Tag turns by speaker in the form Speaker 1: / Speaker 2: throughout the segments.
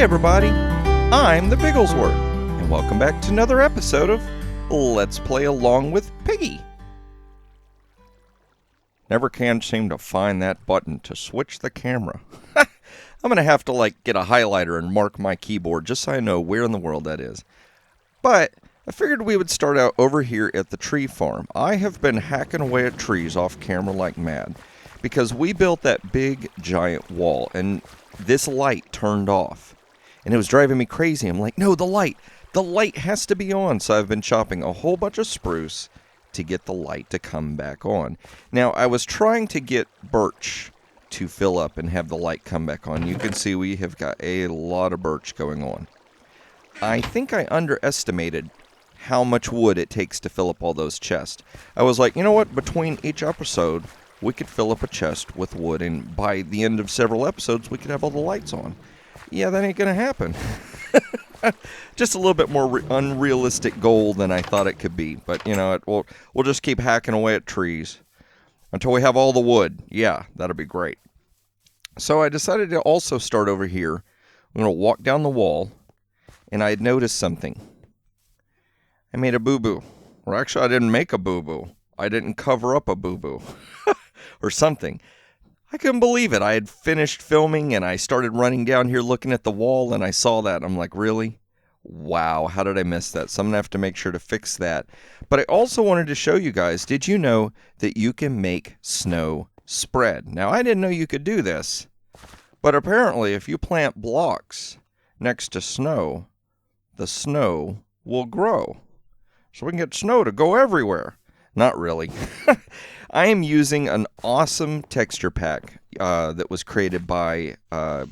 Speaker 1: everybody, I'm the Bigglesworth, and welcome back to another episode of Let's Play Along with Piggy. Never can seem to find that button to switch the camera. I'm going to have to get a highlighter and mark my keyboard just so I know where in the world that is. But I figured we would start out over here at the tree farm. I have been hacking away at trees off camera like mad because we built that big giant wall and this light turned off. And it was driving me crazy. I'm like, no, the light has to be on. So I've been chopping a whole bunch of spruce to get the light to come back on. Now, I was trying to get birch to fill up and have the light come back on. You can see we have got a lot of birch going on. I think I underestimated how much wood it takes to fill up all those chests. I was like, you know what? Between each episode, we could fill up a chest with wood, and by the end of several episodes, we could have all the lights on. Yeah, that ain't going to happen. Just a little bit more unrealistic goal than I thought it could be. But, you know, we'll just keep hacking away at trees until we have all the wood. Yeah, that'll be great. So I decided to also start over here. I'm going to walk down the wall, and I had noticed something. I made a boo-boo. Or actually, I didn't make a boo-boo. I didn't cover up a boo-boo. Or something. I couldn't believe it. I had finished filming and I started running down here looking at the wall and I saw that. I'm like, really? Wow, how did I miss that? So I'm going to have to make sure to fix that. But I also wanted to show you guys, did you know that you can make snow spread? Now, I didn't know you could do this, but apparently if you plant blocks next to snow, the snow will grow. So we can get snow to go everywhere. Not really. I am using an awesome texture pack that was created by a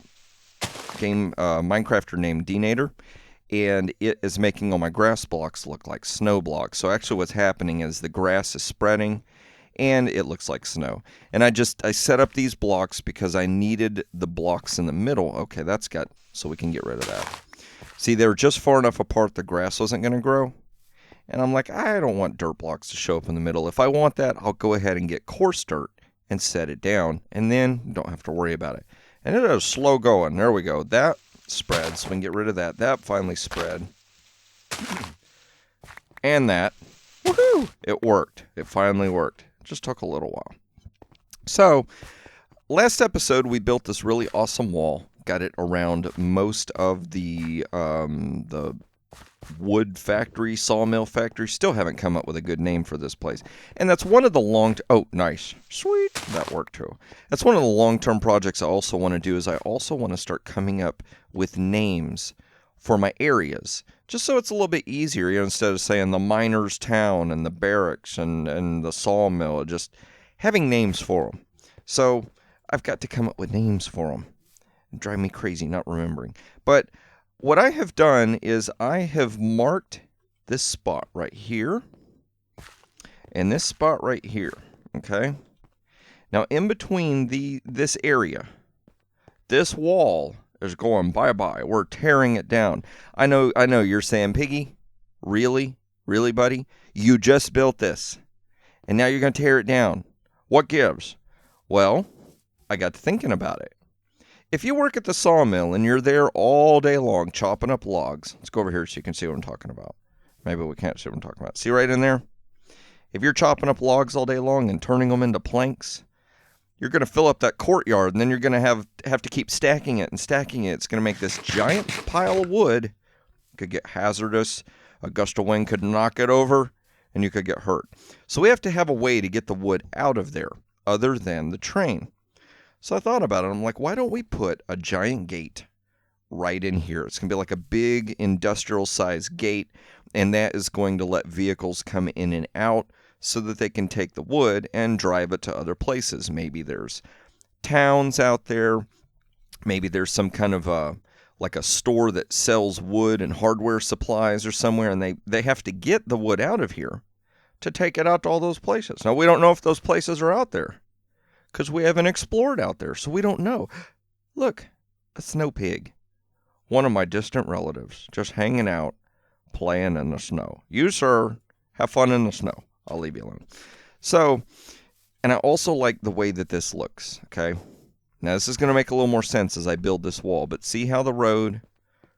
Speaker 1: Minecrafter named Dnator, and it is making all my grass blocks look like snow blocks. So actually what's happening is the grass is spreading, and it looks like snow. And I set up these blocks because I needed the blocks in the middle. Okay, so we can get rid of that. See, they were just far enough apart the grass wasn't going to grow. And I'm like, I don't want dirt blocks to show up in the middle. If I want that, I'll go ahead and get coarse dirt and set it down. And then you don't have to worry about it. And it is slow going. There we go. That spreads. So we can get rid of that. That finally spread. And that. Woohoo! It worked. It finally worked. It just took a little while. So, last episode, we built this really awesome wall. Got it around most of the wood factory, sawmill factory. Still haven't come up with a good name for this place. And that's one of the oh, nice. Sweet. That worked too. That's one of the long-term projects I also want to do is I also want to start coming up with names for my areas. Just so it's a little bit easier, instead of saying the miner's town and the barracks and the sawmill, just having names for them. So I've got to come up with names for them. It drive me crazy not remembering. But what I have done is I have marked this spot right here and this spot right here, okay? Now, in between this area, this wall is going bye-bye. We're tearing it down. I know you're saying, Piggy, really? Really, buddy? You just built this, and now you're going to tear it down. What gives? Well, I got to thinking about it. If you work at the sawmill and you're there all day long chopping up logs, let's go over here so you can see what I'm talking about. Maybe we can't see what I'm talking about. See right in there? If you're chopping up logs all day long and turning them into planks, you're going to fill up that courtyard, and then you're going to have to keep stacking it and stacking it. It's going to make this giant pile of wood. It could get hazardous. A gust of wind could knock it over, and you could get hurt. So we have to have a way to get the wood out of there other than the train. So I thought about it. I'm like, why don't we put a giant gate right in here? It's going to be like a big industrial-sized gate, and that is going to let vehicles come in and out so that they can take the wood and drive it to other places. Maybe there's towns out there. Maybe there's some kind of a store that sells wood and hardware supplies or somewhere, and they have to get the wood out of here to take it out to all those places. Now, we don't know if those places are out there, because we haven't explored out there, so we don't know. Look, a snow pig. One of my distant relatives, just hanging out, playing in the snow. You, sir, have fun in the snow. I'll leave you alone. So, and I also like the way that this looks, okay? Now, this is going to make a little more sense as I build this wall, but see how the road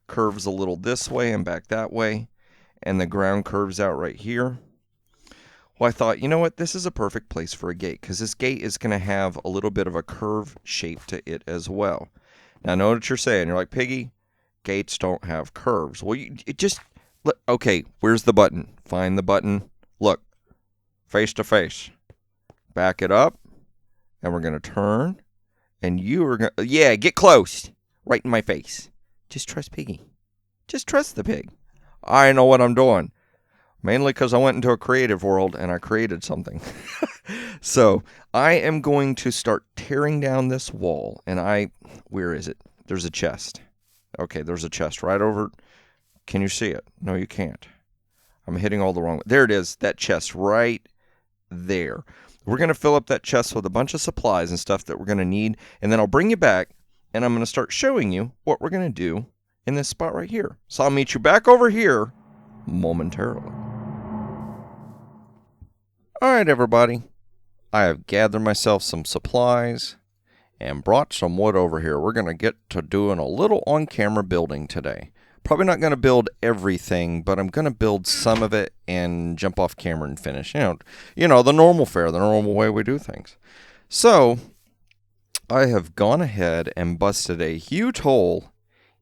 Speaker 1: curves a little this way and back that way, and the ground curves out right here. Well, I thought, you know what, this is a perfect place for a gate, because this gate is going to have a little bit of a curve shape to it as well. Now, I know what you're saying. You're like, Piggy, gates don't have curves. Well, okay, where's the button? Find the button. Look, face to face. Back it up, and we're going to turn, and you are going to, yeah, get close, right in my face. Just trust Piggy. Just trust the pig. I know what I'm doing. Mainly because I went into a creative world and I created something. So I am going to start tearing down this wall. And where is it? There's a chest. Okay, there's a chest right over. Can you see it? No, you can't. I'm hitting all the wrong. There it is. That chest right there. We're going to fill up that chest with a bunch of supplies and stuff that we're going to need. And then I'll bring you back and I'm going to start showing you what we're going to do in this spot right here. So I'll meet you back over here momentarily. Alright, everybody, I have gathered myself some supplies and brought some wood over here. We're going to get to doing a little on-camera building today. Probably not going to build everything, but I'm going to build some of it and jump off camera and finish. You know, the normal fare, the normal way we do things. So, I have gone ahead and busted a huge hole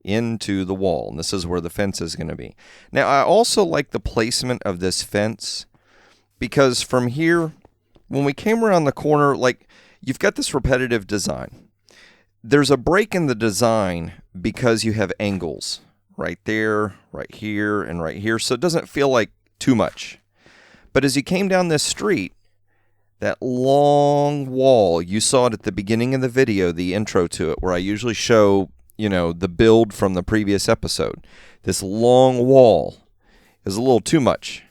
Speaker 1: into the wall, and this is where the fence is going to be. Now, I also like the placement of this fence, because from here, when we came around the corner, like, you've got this repetitive design. There's a break in the design because you have angles right there, right here, and right here, so it doesn't feel like too much. But as you came down this street, that long wall, you saw it at the beginning of the video, the intro to it, where I usually show, you know, the build from the previous episode. This long wall is a little too much.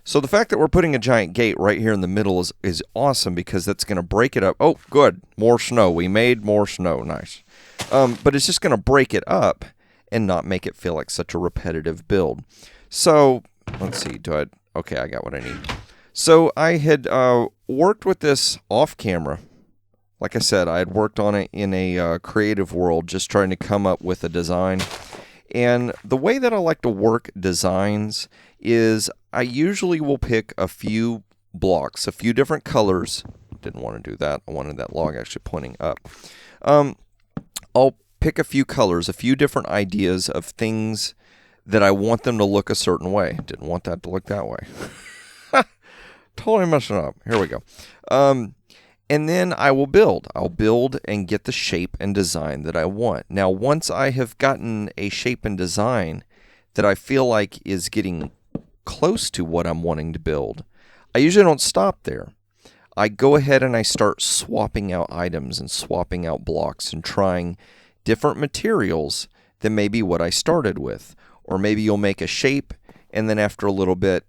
Speaker 1: So the fact that we're putting a giant gate right here in the middle is awesome, because that's going to break it up. Oh, good. More snow. We made more snow. Nice. But it's just going to break it up and not make it feel like such a repetitive build. So, let's see. Okay, I got what I need. So I had worked with this off camera. Like I said, I had worked on it in a creative world, just trying to come up with a design. And the way that I like to work designs is I usually will pick a few blocks, a few different colors. Didn't want to do that. I wanted that log actually pointing up. I'll pick a few colors, a few different ideas of things that I want them to look a certain way. Didn't want that to look that way. Totally messing up. Here we go. And then I will build. I'll build and get the shape and design that I want. Now, once I have gotten a shape and design that I feel like is getting close to what I'm wanting to build, I usually don't stop there. I go ahead and I start swapping out items and swapping out blocks and trying different materials than maybe what I started with. Or maybe you'll make a shape, and then after a little bit,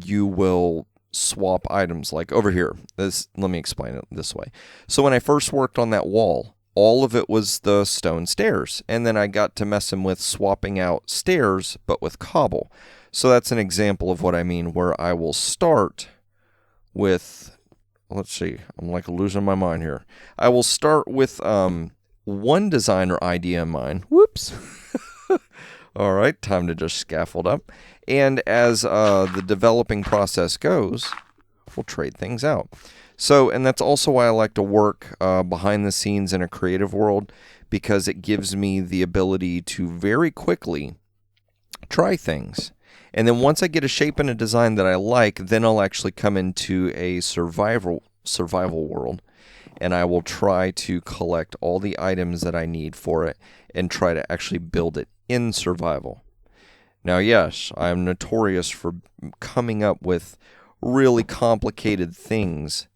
Speaker 1: you will swap items. Like over here, let me explain it this way. So when I first worked on that wall, all of it was the stone stairs, and then I got to messing with swapping out stairs but with cobble. So that's an example of what I mean, where I will start with, let's see, I'm like losing my mind here. I will start with one design or idea in mind. Whoops. All right, time to just scaffold up. And as the developing process goes, we'll trade things out. So, and that's also why I like to work behind the scenes in a creative world, because it gives me the ability to very quickly try things. And then once I get a shape and a design that I like, then I'll actually come into a survival world, and I will try to collect all the items that I need for it and try to actually build it in survival. Now, yes, I am notorious for coming up with really complicated things,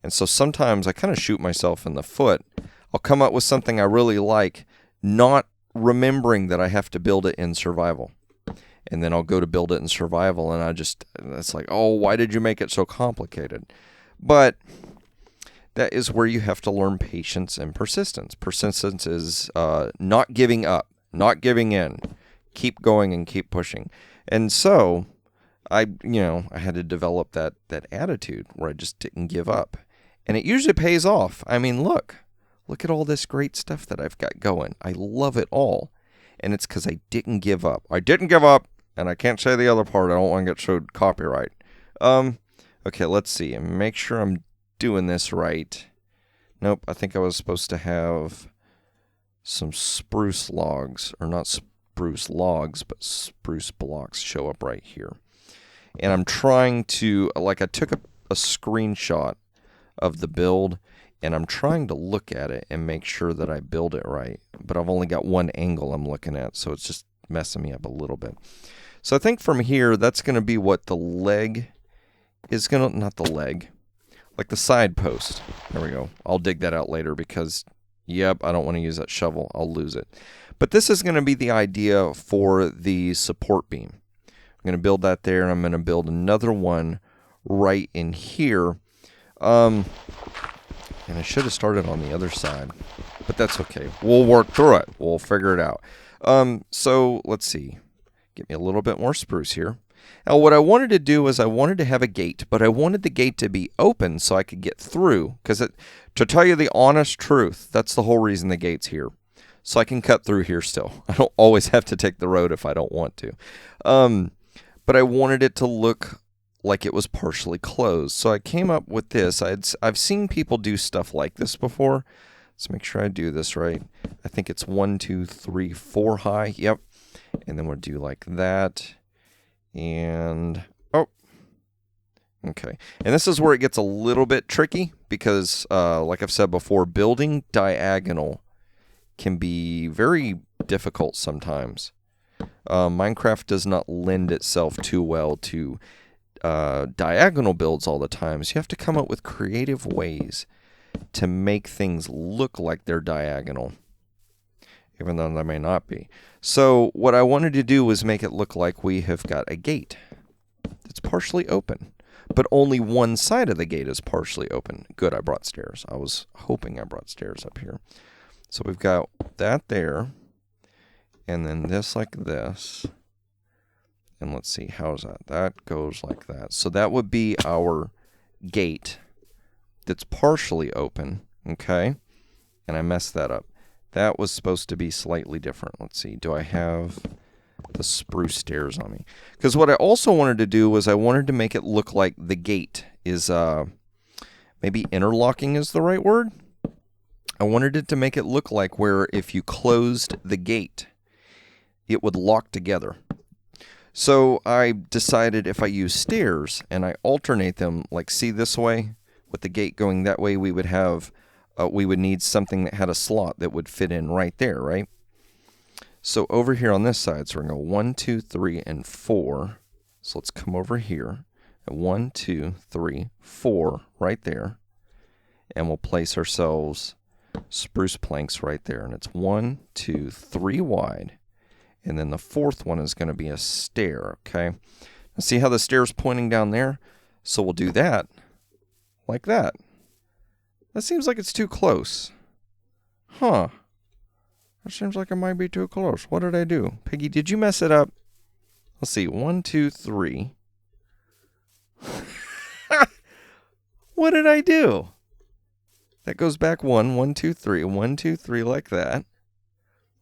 Speaker 1: and so sometimes I kind of shoot myself in the foot. I'll come up with something I really like, not remembering that I have to build it in survival. And then I'll go to build it in survival, and it's like, oh, why did you make it so complicated? But that is where you have to learn patience and persistence. Persistence is not giving up, not giving in. Keep going and keep pushing. And so I had to develop that attitude where I just didn't give up. And it usually pays off. I mean, look at all this great stuff that I've got going. I love it all. and it's because I didn't give up. I didn't give up, and I can't say the other part. I don't want to get showed copyright. Okay, let's see, and make sure I'm doing this right. Nope, I think I was supposed to have some spruce logs, or not spruce logs, but spruce blocks show up right here. And I'm trying to, like, I took a screenshot of the build, and I'm trying to look at it and make sure that I build it right. But I've only got one angle I'm looking at, so it's just messing me up a little bit. So I think from here, that's going to be what the leg is going to, not the leg, like the side post. There we go. I'll dig that out later because, yep, I don't want to use that shovel. I'll lose it. But this is going to be the idea for the support beam. I'm going to build that there, and I'm going to build another one right in here. And I should have started on the other side, but that's okay. We'll work through it. We'll figure it out. So let's see. Get me a little bit more spruce here. Now, what I wanted to do is I wanted to have a gate, but I wanted the gate to be open so I could get through. Because to tell you the honest truth, that's the whole reason the gate's here. So I can cut through here still. I don't always have to take the road if I don't want to. But I wanted it to look like it was partially closed. So I came up with this. I've seen people do stuff like this before. Let's make sure I do this right. I think it's 1, 2, 3, 4 high. Yep. And then we'll do like that. And, oh, okay. And this is where it gets a little bit tricky because, like I've said before, building diagonal can be very difficult sometimes. Minecraft does not lend itself too well to diagonal builds all the time. So you have to come up with creative ways to make things look like they're diagonal, even though they may not be. So what I wanted to do was make it look like we have got a gate that's partially open, but only one side of the gate is partially open. Good, I brought stairs. I was hoping I brought stairs up here. So we've got that there, and then this like this. And let's see, how's that? That goes like that. So that would be our gate that's partially open, okay? And I messed that up. That was supposed to be slightly different. Let's see, do I have the spruce stairs on me? Because what I also wanted to do was I wanted to make it look like the gate is, maybe interlocking is the right word? I wanted it to make it look like where if you closed the gate, it would lock together. So I decided if I use stairs and I alternate them, like see this way, with the gate going that way, we would have, we would need something that had a slot that would fit in right there, right? So over here on this side, so we're going to go 1, 2, 3, and 4. So let's come over here. 1, 2, 3, 4 right there. And we'll place ourselves spruce planks right there. And it's 1, 2, 3 wide. And then the fourth one is going to be a stair, okay? Now see how the stair's pointing down there? So we'll do that like that. That seems like it's too close. Huh. That seems like it might be too close. What did I do? Piggy, did you mess it up? Let's see. 1, 2, 3. What did I do? That goes back 1, 1, 2, 3. 1, 2, 3 like that.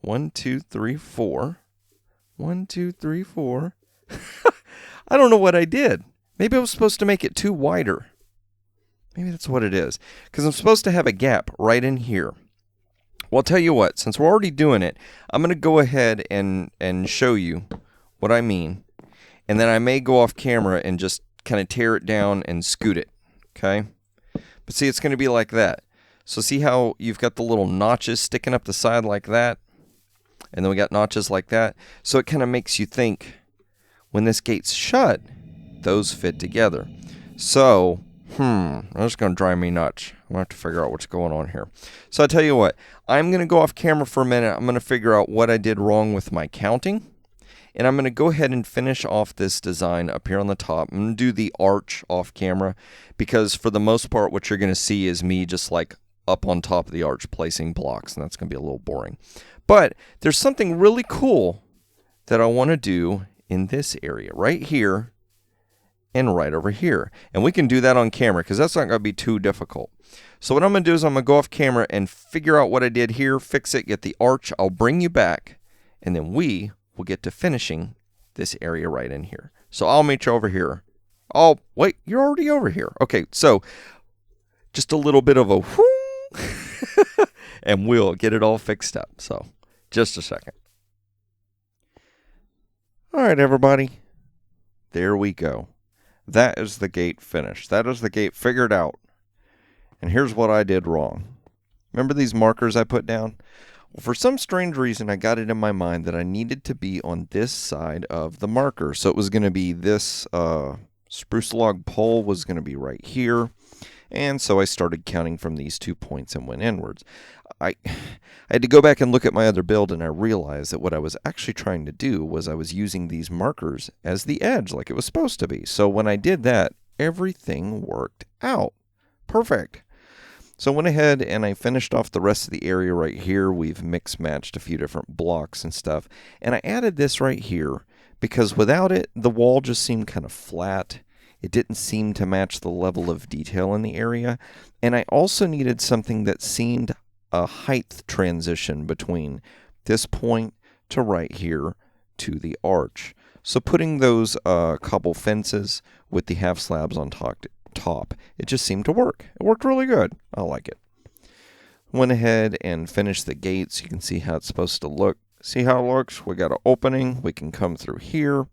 Speaker 1: 1, 2, 3, 4. 1, 2, 3, 4. I don't know what I did. Maybe I was supposed to make it too wider. Maybe that's what it is. Because I'm supposed to have a gap right in here. Well, I'll tell you what. Since we're already doing it, I'm going to go ahead and show you what I mean. And then I may go off camera and just kind of tear it down and scoot it. Okay? But see, it's going to be like that. So see how you've got the little notches sticking up the side like that? And then we got notches like that. So it kind of makes you think, when this gate's shut, those fit together. So, that's going to drive me nuts. I'm going to have to figure out what's going on here. So I tell you what, I'm going to go off camera for a minute. I'm going to figure out what I did wrong with my counting. And I'm going to go ahead and finish off this design up here on the top. I'm going to do the arch off camera. Because for the most part, what you're going to see is me just like up on top of the arch placing blocks. And that's going to be a little boring. But there's something really cool that I want to do in this area right here and right over here. And we can do that on camera because that's not going to be too difficult. So what I'm going to do is I'm going to go off camera and figure out what I did here, fix it, get the arch. I'll bring you back and then we will get to finishing this area right in here. So I'll meet you over here. Oh, wait, you're already over here. Okay, so just a little bit of a whoo, and we'll get it all fixed up. So just a second. All right, everybody. There we go. That is the gate finished. That is the gate figured out. And here's what I did wrong. Remember these markers I put down? Well, for some strange reason, I got it in my mind that I needed to be on this side of the marker. So it was going to be this spruce log pole was going to be right here. And so I started counting from these 2 points and went inwards. I had to go back and look at my other build, and I realized that what I was actually trying to do was I was using these markers as the edge like it was supposed to be. So when I did that, everything worked out. Perfect. So I went ahead and I finished off the rest of the area right here. We've mixed matched a few different blocks and stuff. And I added this right here because without it, the wall just seemed kind of flat. It didn't seem to match the level of detail in the area. And I also needed something that seemed a height transition between this point to right here to the arch. So putting those cobble fences with the half slabs on top, it just seemed to work. It worked really good. I like it. Went ahead and finished the gate so you can see how it's supposed to look. See how it looks? We got an opening. We can come through here.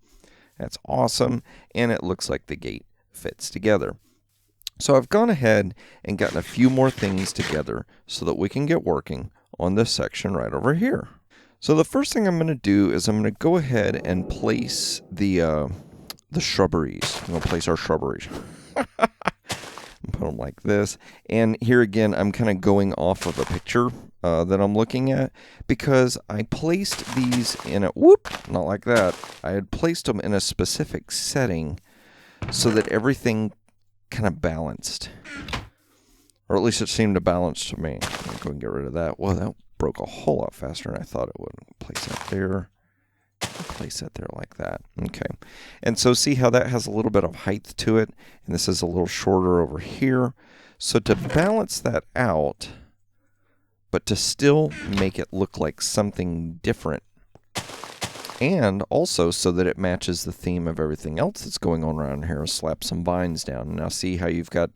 Speaker 1: That's awesome. And it looks like the gate fits together. So I've gone ahead and gotten a few more things together so that we can get working on this section right over here. So the first thing I'm going to do is I'm going to go ahead and place the shrubberies. I'm going to place our shrubberies. Put them like this. And here again, I'm kind of going off of a picture that I'm looking at because I placed these in a, not like that. I had placed them in a specific setting so that everything kind of balanced. Or at least it seemed to balance to me. I'm going to get rid of that. Well, that broke a whole lot faster than I thought it would. Place that there. Place that there like that. Okay. And so see how that has a little bit of height to it. And this is a little shorter over here. So to balance that out, but to still make it look like something different, and also so that it matches the theme of everything else that's going on around here, slap some vines down. Now see how you've got,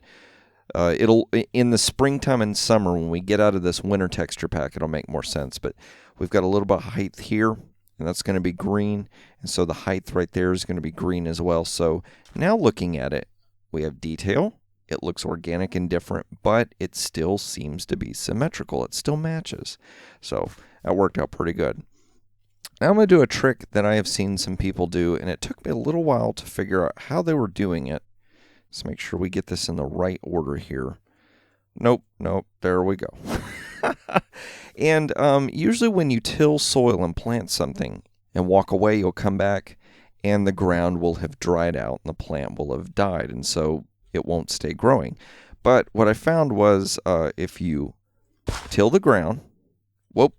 Speaker 1: it'll, in the springtime and summer, when we get out of this winter texture pack, it'll make more sense. But we've got a little bit of height here, and that's going to be green. And so the height right there is going to be green as well. So now looking at it, we have detail. It looks organic and different, but it still seems to be symmetrical. It still matches. So that worked out pretty good. Now I'm going to do a trick that I have seen some people do, and it took me a little while to figure out how they were doing it. Let's make sure we get this in the right order here. Nope, there we go. And usually when you till soil and plant something and walk away, you'll come back and the ground will have dried out and the plant will have died, and so it won't stay growing. But what I found was if you till the ground, whoop,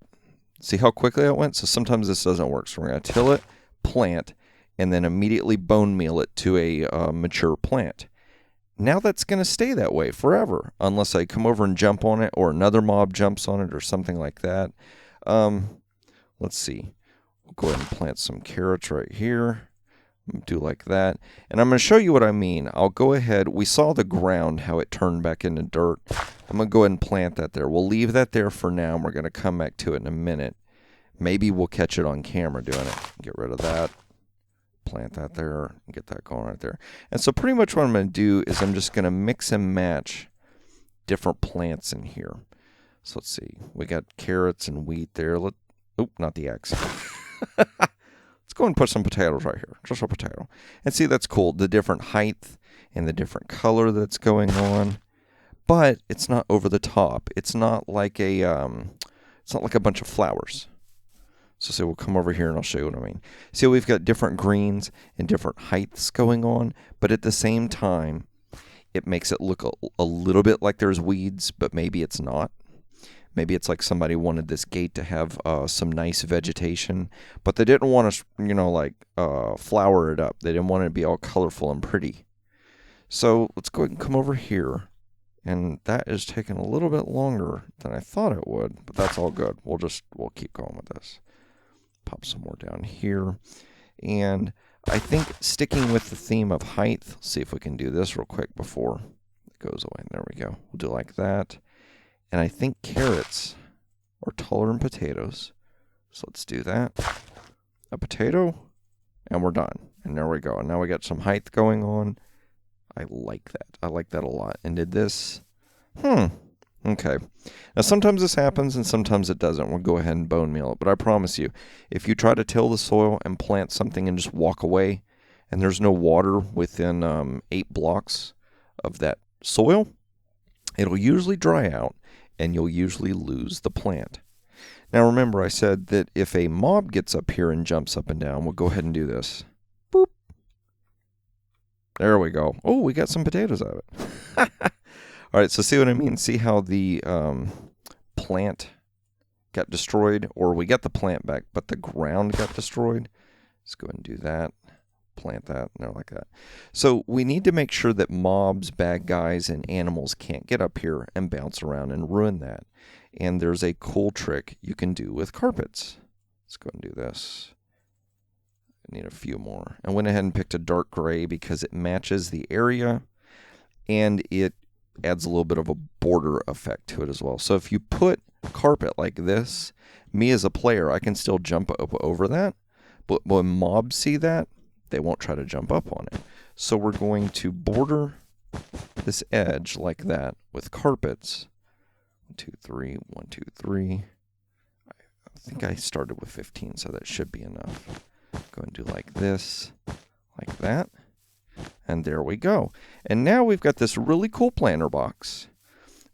Speaker 1: see how quickly it went? So sometimes this doesn't work. So we're going to till it, plant, and then immediately bone meal it to a mature plant. Now that's going to stay that way forever, unless I come over and jump on it or another mob jumps on it or something like that. Let's see. We'll go ahead and plant some carrots right here. Do like that. And I'm going to show you what I mean. I'll go ahead. We saw the ground, how it turned back into dirt. I'm going to go ahead and plant that there. We'll leave that there for now, and we're going to come back to it in a minute. Maybe we'll catch it on camera doing it. Get rid of that. Plant that there. Get that going right there. And so pretty much what I'm going to do is I'm just going to mix and match different plants in here. So let's see. We got carrots and wheat there. Not the X. Let's go and put some potatoes right here. Just a potato. And see, that's cool. The different height and the different color that's going on. But it's not over the top. It's not like a bunch of flowers. So say we'll come over here and I'll show you what I mean. See, we've got different greens and different heights going on, but at the same time, it makes it look a little bit like there's weeds, but maybe it's not. Maybe it's like somebody wanted this gate to have some nice vegetation, but they didn't want to, flower it up. They didn't want it to be all colorful and pretty. So let's go ahead and come over here. And that is taking a little bit longer than I thought it would, but that's all good. We'll keep going with this. Pop some more down here. And I think sticking with the theme of height, let's see if we can do this real quick before it goes away. There we go. We'll do like that. And I think carrots are taller than potatoes. So let's do that. A potato, and we're done. And there we go. And now we got some height going on. I like that. I like that a lot. And did this? Okay. Now, sometimes this happens and sometimes it doesn't. We'll go ahead and bone meal it. But I promise you, if you try to till the soil and plant something and just walk away, and there's no water within 8 blocks of that soil, it'll usually dry out and you'll usually lose the plant. Now, remember, I said that if a mob gets up here and jumps up and down, we'll go ahead and do this. Boop. There we go. Oh, we got some potatoes out of it. All right, so see what I mean? See how the plant got destroyed? Or we got the plant back, but the ground got destroyed. Let's go ahead and do that. Plant that, and like that. So we need to make sure that mobs, bad guys, and animals can't get up here and bounce around and ruin that. And there's a cool trick you can do with carpets. Let's go ahead and do this. I need a few more. I went ahead and picked a dark gray because it matches the area, and it adds a little bit of a border effect to it as well. So if you put carpet like this, me as a player, I can still jump up over that. But when mobs see that, they won't try to jump up on it. So we're going to border this edge like that with carpets. 1, 2, 3, 1, 2, 3. I think I started with 15, so that should be enough. Go and do like this, like that. And there we go. And now we've got this really cool planter box.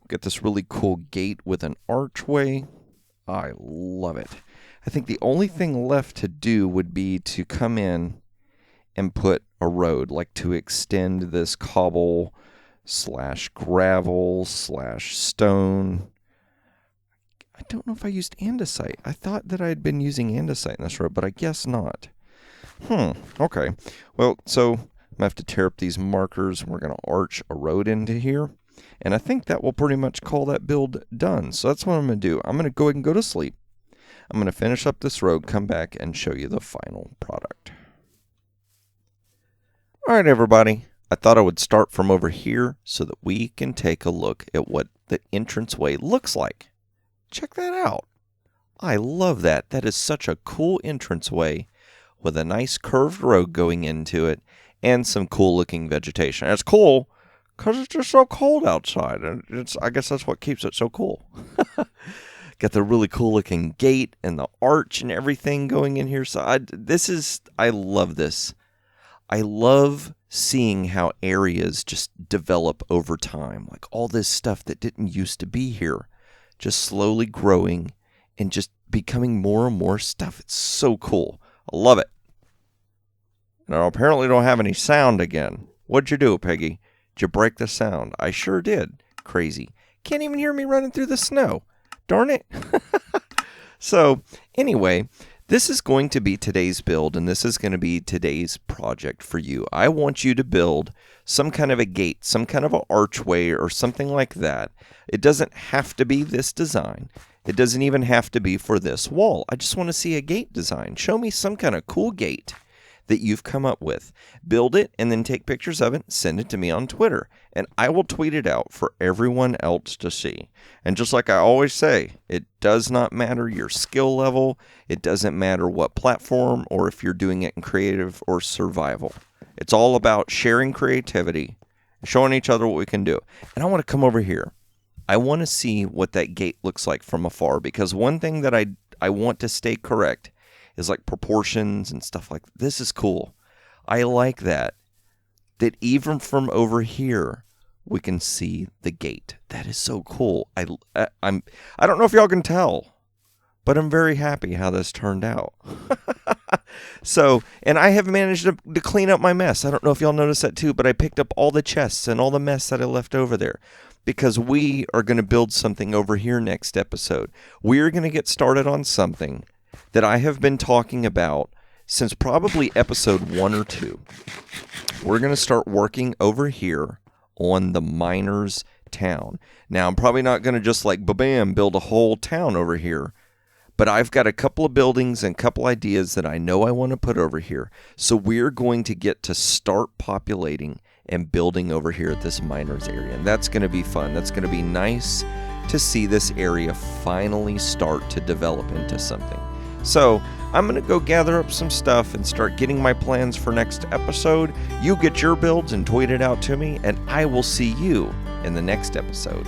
Speaker 1: We've got this really cool gate with an archway. I love it. I think the only thing left to do would be to come in and put a road, like to extend this cobble / gravel / stone. I don't know if I used andesite. I thought that I had been using andesite in this road, but I guess not. Okay. Well, so I'm going to have to tear up these markers, and we're going to arch a road into here. And I think that will pretty much call that build done. So that's what I'm going to do. I'm going to go ahead and go to sleep. I'm going to finish up this road, come back, and show you the final product. All right, everybody. I thought I would start from over here so that we can take a look at what the entranceway looks like. Check that out. I love that. That is such a cool entranceway with a nice curved road going into it and some cool looking vegetation. It's cool because it's just so cold outside. And I guess that's what keeps it so cool. Got the really cool looking gate and the arch and everything going in here. So I love this. I love seeing how areas just develop over time. Like all this stuff that didn't used to be here, just slowly growing and just becoming more and more stuff. It's so cool. I love it. And I apparently don't have any sound again. What'd you do, Piggy? Did you break the sound? I sure did. Crazy. Can't even hear me running through the snow. Darn it. So, anyway, this is going to be today's build, and this is going to be today's project for you. I want you to build some kind of a gate, some kind of an archway, or something like that. It doesn't have to be this design. It doesn't even have to be for this wall. I just want to see a gate design. Show me some kind of cool gate that you've come up with. Build it and then take pictures of it, send it to me on Twitter, and I will tweet it out for everyone else to see. And just like I always say, it does not matter your skill level, it doesn't matter what platform, or if you're doing it in creative or survival. It's all about sharing creativity, showing each other what we can do. And I want to come over here. I want to see what that gate looks like from afar, because one thing that I want to stay correct is like proportions and stuff like that. This is cool. I like that even from over here we can see the gate. That is so cool. I don't know if y'all can tell, but I'm very happy how this turned out. So, and I have managed to clean up my mess. I don't know if y'all noticed that too, but I picked up all the chests and all the mess that I left over there, because we are going to build something over here next episode. We are going to get started on something that I have been talking about since probably episode 1 or 2. We're going to start working over here on the miners' town. Now, I'm probably not going to just like, ba-bam, build a whole town over here, But I've got a couple of buildings and a couple ideas that I know I want to put over here. So we're going to get to start populating and building over here at this miners area. And that's going to be fun. That's going to be nice to see this area finally start to develop into something. So I'm going to go gather up some stuff and start getting my plans for next episode. You get your builds and tweet it out to me, and I will see you in the next episode.